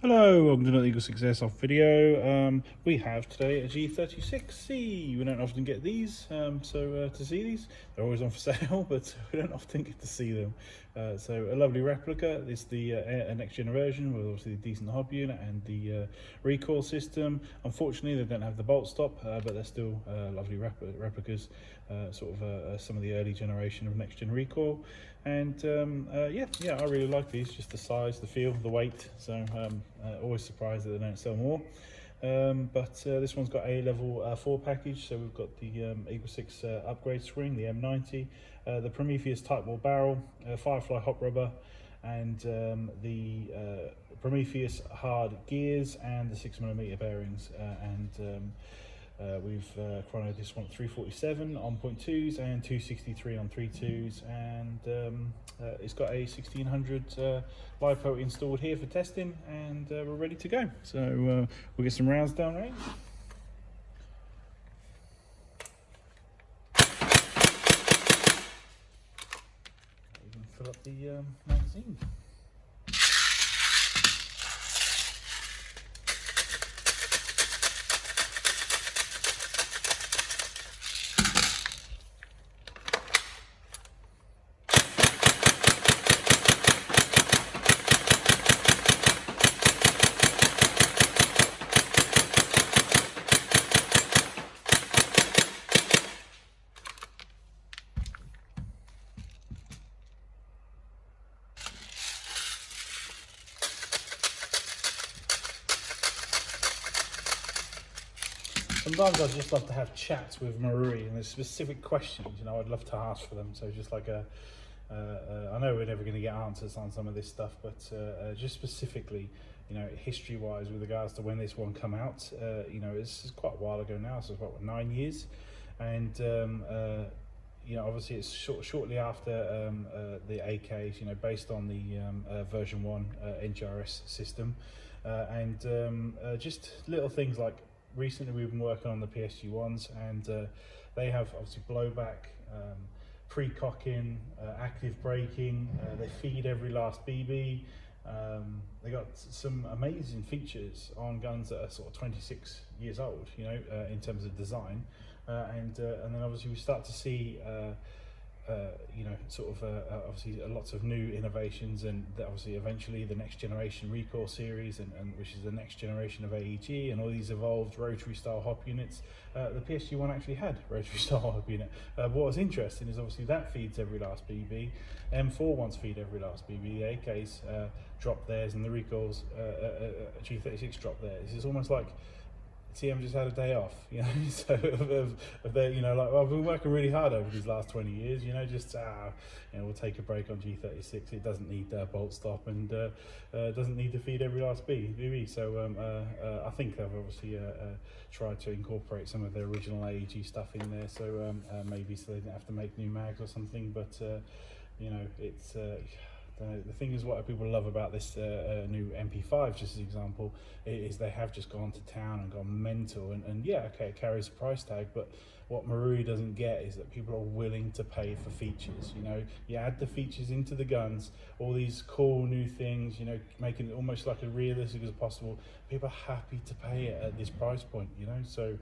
Hello, welcome to another EagleSix Airsoft video. We have today a G36C. We don't often get these, to see these. They're always on for sale, but we don't often get to see them. So a lovely replica. It's the next gen version with obviously a decent hub unit and the recoil system. Unfortunately, they don't have the bolt stop, but they're still lovely replicas. Some of the early generation of next gen recoil. And yeah, I really like these. Just the size, the feel, the weight. So always surprised that they don't sell more. This one's got a level 4 package. So we've got the EagleSix upgrade spring, the M90, the Prometheus Tightbore barrel, Firefly Hop Rubber, and the Prometheus hard gears and the 6mm bearings. We've chronoed this one at 347 on 0.2s and 263 on 3.2s, and it's got a 1600 Lipo installed here for testing, and we're ready to go. So we'll get some rounds down range. Even fill up the magazine. Sometimes I'd just love to have chats with Marie, and there's specific questions, I'd love to ask for them. So just like I know we're never going to get answers on some of this stuff, but just specifically, history-wise with regards to when this one come out, it's quite a while ago now, so it's about 9 years, and obviously it's shortly after the AKs, based on the version 1 NGRS system, just little things like. Recently we've been working on the PSG ones, and they have obviously blowback, pre-cocking, active braking, they feed every last BB. They got some amazing features on guns that are sort of 26 years old, in terms of design, and then obviously we start to see obviously lots of new innovations, and obviously eventually the next generation recoil series, and which is the next generation of AEG, and all these evolved rotary style hop units. The PSG one actually had rotary style hop unit. What was interesting is obviously that feeds every last BB. M4 wants feed every last BB. The AKs drop theirs, and the recoils G36 drop theirs. It's almost like TM just had a day off, so I've been working really hard over these last 20 years, we'll take a break on G36. It doesn't need bolt stop, and doesn't need to feed every last BB. So I think they've obviously tried to incorporate some of their original AEG stuff in there, so maybe so they didn't have to make new mags or something, but it's the thing is, what people love about this new MP5, just as an example, is they have just gone to town and gone mental, and yeah, okay, it carries a price tag, but what Maru doesn't get is that people are willing to pay for features. You add the features into the guns, all these cool new things, making it almost like as realistic as possible. People are happy to pay it at this price point, so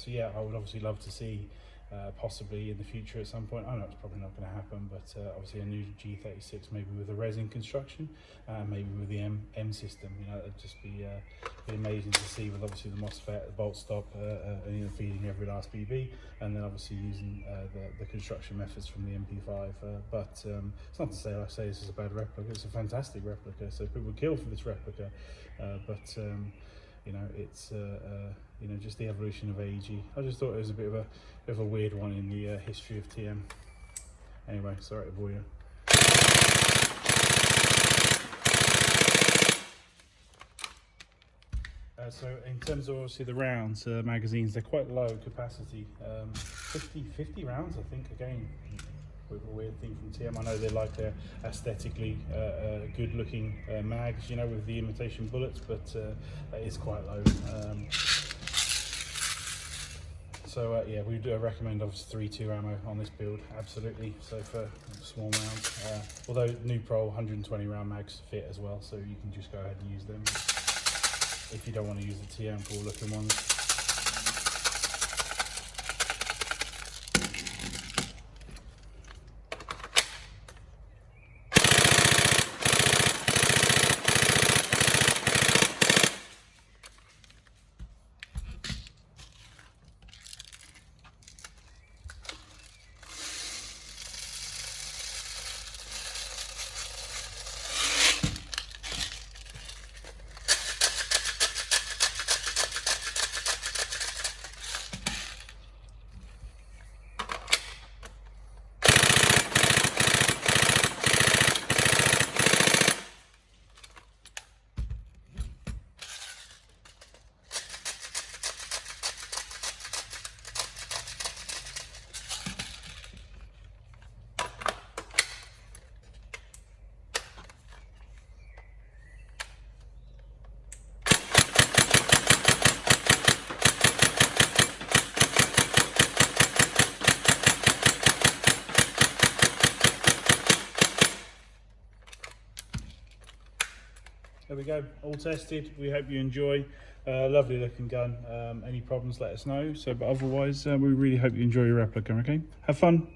yeah, I would obviously love to see possibly in the future at some point. I know it's probably not going to happen, but obviously a new G36, maybe with a resin construction, maybe with the M system. It'd just be amazing to see, with obviously the MOSFET, the bolt stop, feeding every last BB, and then obviously using the construction methods from the MP5. It's not to say, like I say, this is a bad replica. It's a fantastic replica. So people kill for this replica, it's just the evolution of AEG. I just thought it was a bit of a weird one in the history of TM. Anyway, sorry to bore you. So in terms of obviously the rounds, magazines, they're quite low capacity, 50 rounds I think, again. With a weird thing from TM. I know they're like aesthetically good looking mags, with the imitation bullets, but that is quite low. So yeah, we do recommend obviously 3.2 ammo on this build, absolutely. So for small rounds, although new Pro 120 round mags fit as well, so you can just go ahead and use them if you don't want to use the TM cool looking ones. There we go, all tested. We hope you enjoy. Lovely looking gun. Any problems, let us know. So, but otherwise, we really hope you enjoy your replica. Okay, have fun.